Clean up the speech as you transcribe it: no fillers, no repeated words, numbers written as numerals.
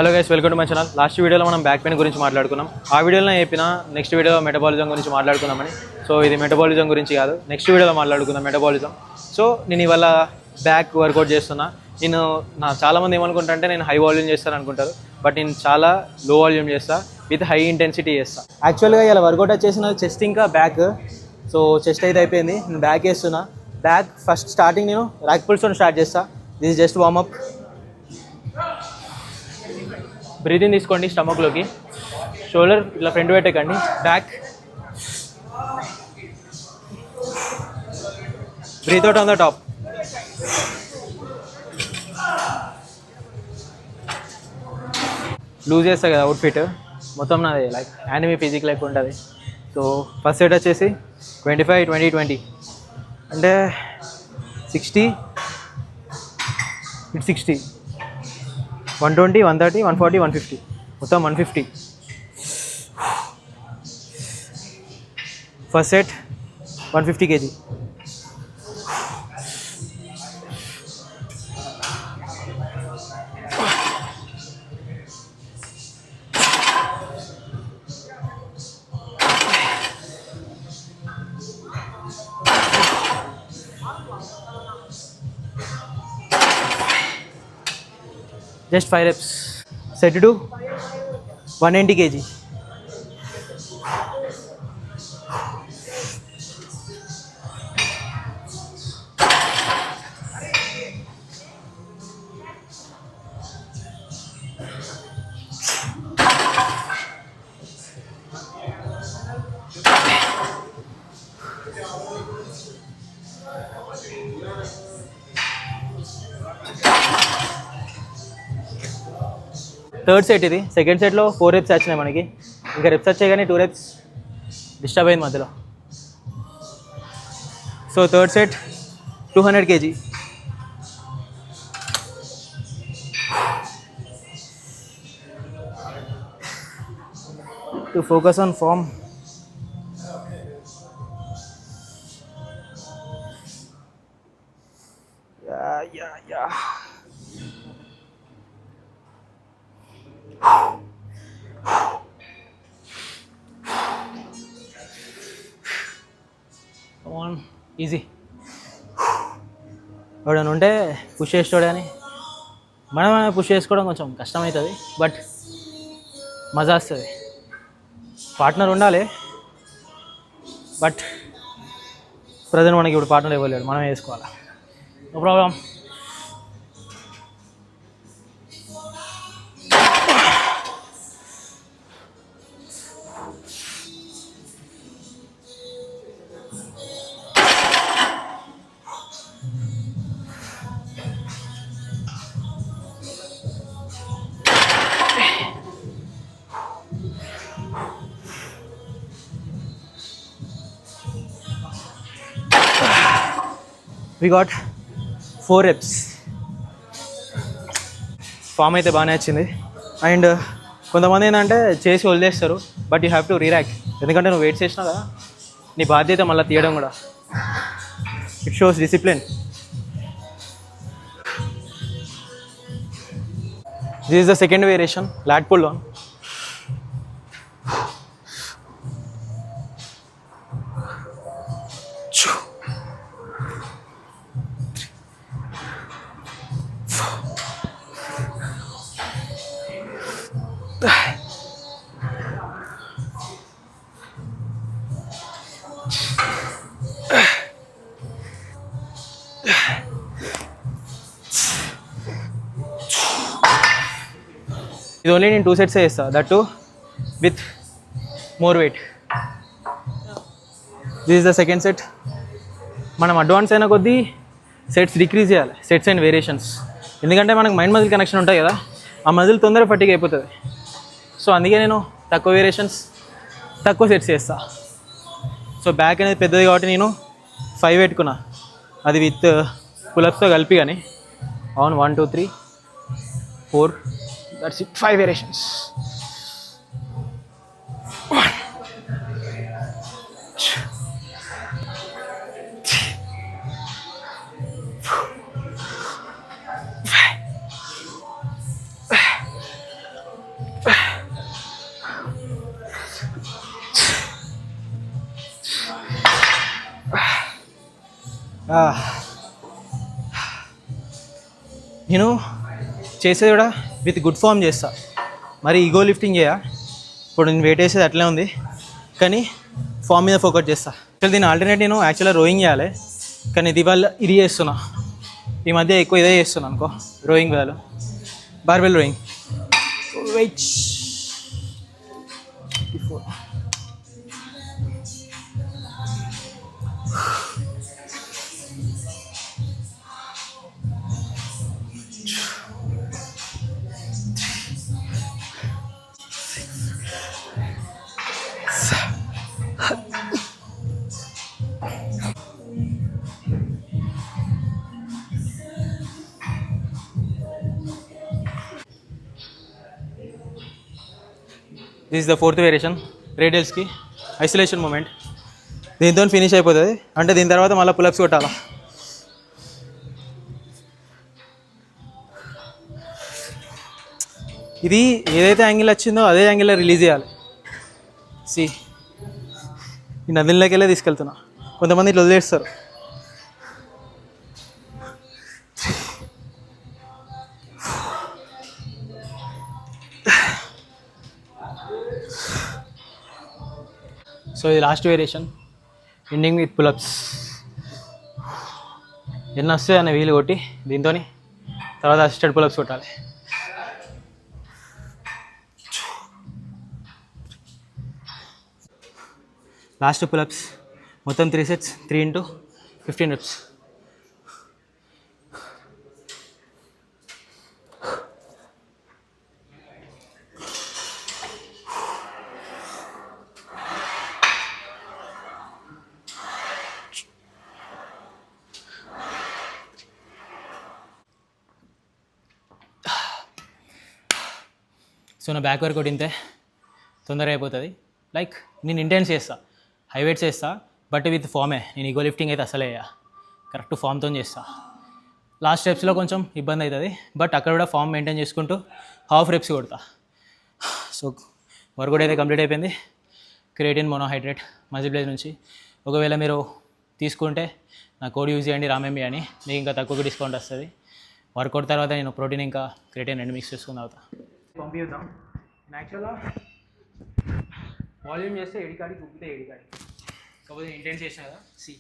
Hello guys, welcome to my channel. Last వీడియోలో మనం back pain గురించి మాట్లాడుకున్నాం. ఆ వీడియోలో చెప్పిన నెక్స్ట్ వీడియోలో మెటబాలిజం గురించి మాట్లాడుకుందామని. సో ఇది మెటబాలిజం గురించి కాదు, నెక్స్ట్ వీడియోలో మాట్లాడుకుందాం మెటబాలిజం. సో నేను ఇవాళ బ్యాక్ వర్కౌట్ చేస్తున్నా. చాలామంది ఏమనుకుంటా అంటే నేను హై వాల్యూమ్ చేస్తాను అనుకుంటారు, బట్ నేను చాలా లో వాల్యూమ్ చేస్తా, విత్ హై ఇంటెన్సిటీ చేస్తా. యాక్చువల్గా ఇలా వర్కౌట్ వచ్చేసిన చెస్ట్ ఇంకా బ్యాక్. సో చెస్ట్ అయితే అయిపోయింది, నేను బ్యాక్ వేస్తున్నా. బ్యాక్ ఫస్ట్ స్టార్టింగ్ నేను ర్యాక్ పుల్స్తో స్టార్ట్ చేస్తా. This just warm up. బ్రీతింగ్ తీసుకోండి స్టమక్లోకి. షోల్డర్ ఇట్లా ఫ్రంట్ పెట్టకండి. Back, breath out on the top. Loose చేస్తా కదా అవుట్ఫిట్ మొత్తం నాది, లైక్ యానిమీ ఫిజిక్ లైక్ ఉంటుంది. సో ఫస్ట్ సెట్ వచ్చేసి 25-20-20 అంటే 60 ఇట్ 60, 120, 130, 140, 150, మొత్తం 150. First set 150 kg. Just 5 reps. Set to 190 kg. Third set ఇది. సెకండ్ సెట్లో 4 reps వచ్చినాయి మనకి. ఇంకా రెప్స్ వచ్చాయి కానీ 2 reps డిస్టర్బ్ అయింది మధ్యలో. So third set 200 kg. To focus on form. Yeah easy. ఎవడని ఉంటే పుష్ చేసేవాడు, కానీ మనం పుష్ చేసుకోవడం కొంచెం కష్టమవుతుంది, బట్ మజా వస్తుంది. పార్ట్నర్ ఉండాలి, బట్ ప్రజెంట్ మనకి ఇప్పుడు పార్ట్నర్ ఇవ్వలేడు, మనమే వేసుకోవాలి. No problem. We got 4 reps. Form అయితే బాగానే వచ్చింది. అండ్ కొంతమంది ఏంటంటే చేసి వదిలేస్తారు, but you have to rerack. ఎందుకంటే నువ్వు వెయిట్ చేసినావు కదా, నీ బాధ్యత మళ్ళీ తీయడం కూడా. It shows discipline. This is the second variation, lat pull down. ఇది ఓన్లీ నేను 2 sets చేస్తాను, that too with more weight. This is the second set. మనం అడ్వాన్స్ అయిన కొద్దీ సెట్స్ డిక్రీజ్ చేయాలి, సెట్స్ అండ్ వేరియేషన్స్. ఎందుకంటే మనకు మైండ్ మజిల్ కనెక్షన్ ఉంటాయి కదా, ఆ మజిల్ తొందరగా ఫటిక్ అయిపోతుంది. సో అందుకే నేను తక్కువ వేరియేషన్స్, తక్కువ సెట్స్ చేస్తా. సో బ్యాక్ అనేది పెద్దది కాబట్టి నేను 5 పెట్టుకున్నా, అది విత్ పులప్స్తో కలిపి. కానీ అవును, 1 2 3 4, that's it, 5 variations. 1 2 3 4 5 నేను చేసేది కూడా విత్ గుడ్ ఫామ్ చేస్తా, మరి ఈగో లిఫ్టింగ్ చేయ. ఇప్పుడు నేను వెయిట్ వేసేది అట్లే ఉంది, కానీ ఫామ్ మీద ఫోకస్ చేస్తా. యాక్చువల్ దీని ఆల్టర్నేట్ నేను యాక్చువల్గా రోయింగ్ చేయాలి, కానీ ఇది వల్ల ఇది చేస్తున్నా. ఈ మధ్య ఎక్కువ ఇదే చేస్తున్నా అనుకో, రోయింగ్ బదులు barbell rowing. Wait this is the fourth variation, రేడియల్స్కి ఐసోలేషన్ మూమెంట్. దీంతో ఫినిష్ అయిపోతుంది, అంటే దీని తర్వాత మళ్ళీ పులప్స్ కొట్టాలా. ఇది ఏదైతే యాంగిల్ వచ్చిందో అదే యాంగిల్లో రిలీజ్ చేయాలి. సి ఈ నదిలోకి వెళ్ళే తీసుకెళ్తున్నా. కొంతమంది ఇట్లా వదిలేస్తారు. సో ఇది last variation, ending with pull-ups. ఎన్ని వస్తాయి అన్న వీలు కొట్టి దీంతో తర్వాత అసిస్టెడ్ పులప్స్ కొట్టాలి. లాస్ట్ పులప్స్ మొత్తం 3 sets, 3 into 15 reps. సో నా బ్యాక్ వర్కౌట్ ఇంతే తొందరగా అయిపోతుంది. లైక్ నేను ఇంటెన్స్ చేస్తా, హై వెయిట్స్ చేస్తా, బట్ విత్ ఫామే. నేను ఈగో లిఫ్టింగ్ అయితే అసలే కరెక్ట్ ఫామ్తో చేస్తా. లాస్ట్ స్టెప్స్లో కొంచెం ఇబ్బంది అవుతుంది, బట్ అక్కడ కూడా ఫామ్ మెయింటైన్ చేసుకుంటూ హాఫ్ రెప్స్ కొడతా. సో వర్కౌట్ అయితే కంప్లీట్ అయిపోయింది. క్రియేటిన్ మోనోహైడ్రేట్ మజిల్ బ్లేజ్ నుంచి. ఒకవేళ మీరు తీసుకుంటే నా కోడ్ యూజ్ చేయండి రామేమి అని, మీకు ఇంకా తక్కువ డిస్కౌంట్ వస్తుంది. వర్కౌట్ తర్వాత నేను ప్రోటీన్ ఇంకా క్రియేటిన్ రెండు మిక్స్ చేసుకుని అవుతా. పంపిద్దాం. యాక్చువల్గా వాల్యూమ్ చేస్తే ఎడికాడికి ఉప్పితే ఎడికాడికి, కాకపోతే ఇంటెన్స్ చేసిన కదా. సి